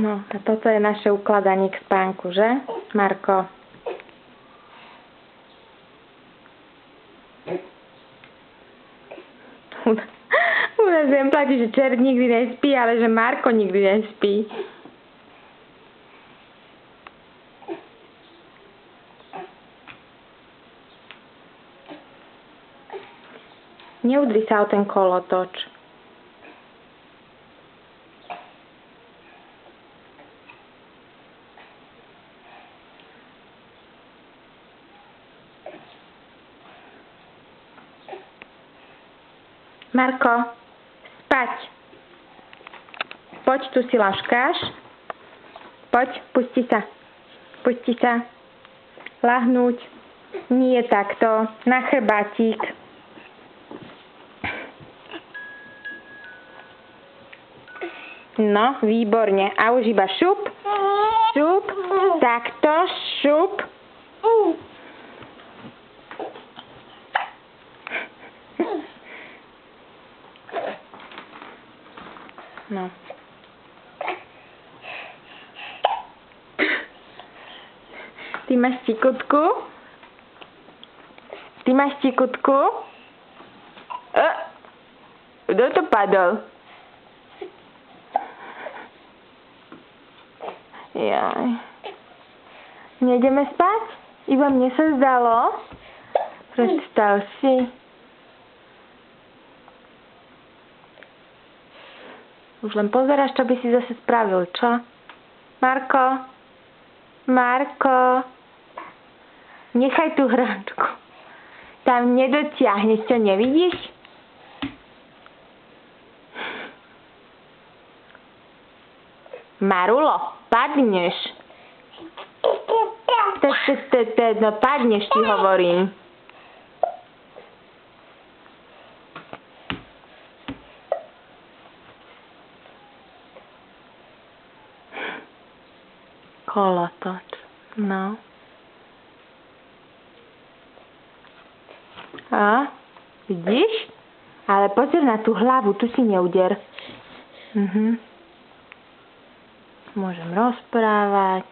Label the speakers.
Speaker 1: No a toto je naše ukladanie k spánku, že, Marko? U nás viem platí, že čert nikdy nespí, ale že Marko nikdy nespí. Neudri sa o ten kolotoč. Marko, spať. Poď, tu si laškáš. Poď, pusti sa. Pusti sa. Lahnúť. Nie takto. Na chrbátik. No, výborne. A už iba šup. Šup. Takto, šup. No. Ty máš tikutku? Ty máš tikutku? Kto to padol? Jaj. Nejdeme spať? Iba mne sa zdalo? Predstav si. Už len pozeráš, čo by si zase spravil, čo? Marko? Marko? Nechaj tú hračku. Tam nedotiahneš, čo nevidíš? Marulo, padneš. No padneš, ti hovorím. Kolotoč, no. A? Vidíš? Ale pozor na tú hlavu, tu si neuder. Môžem rozprávať.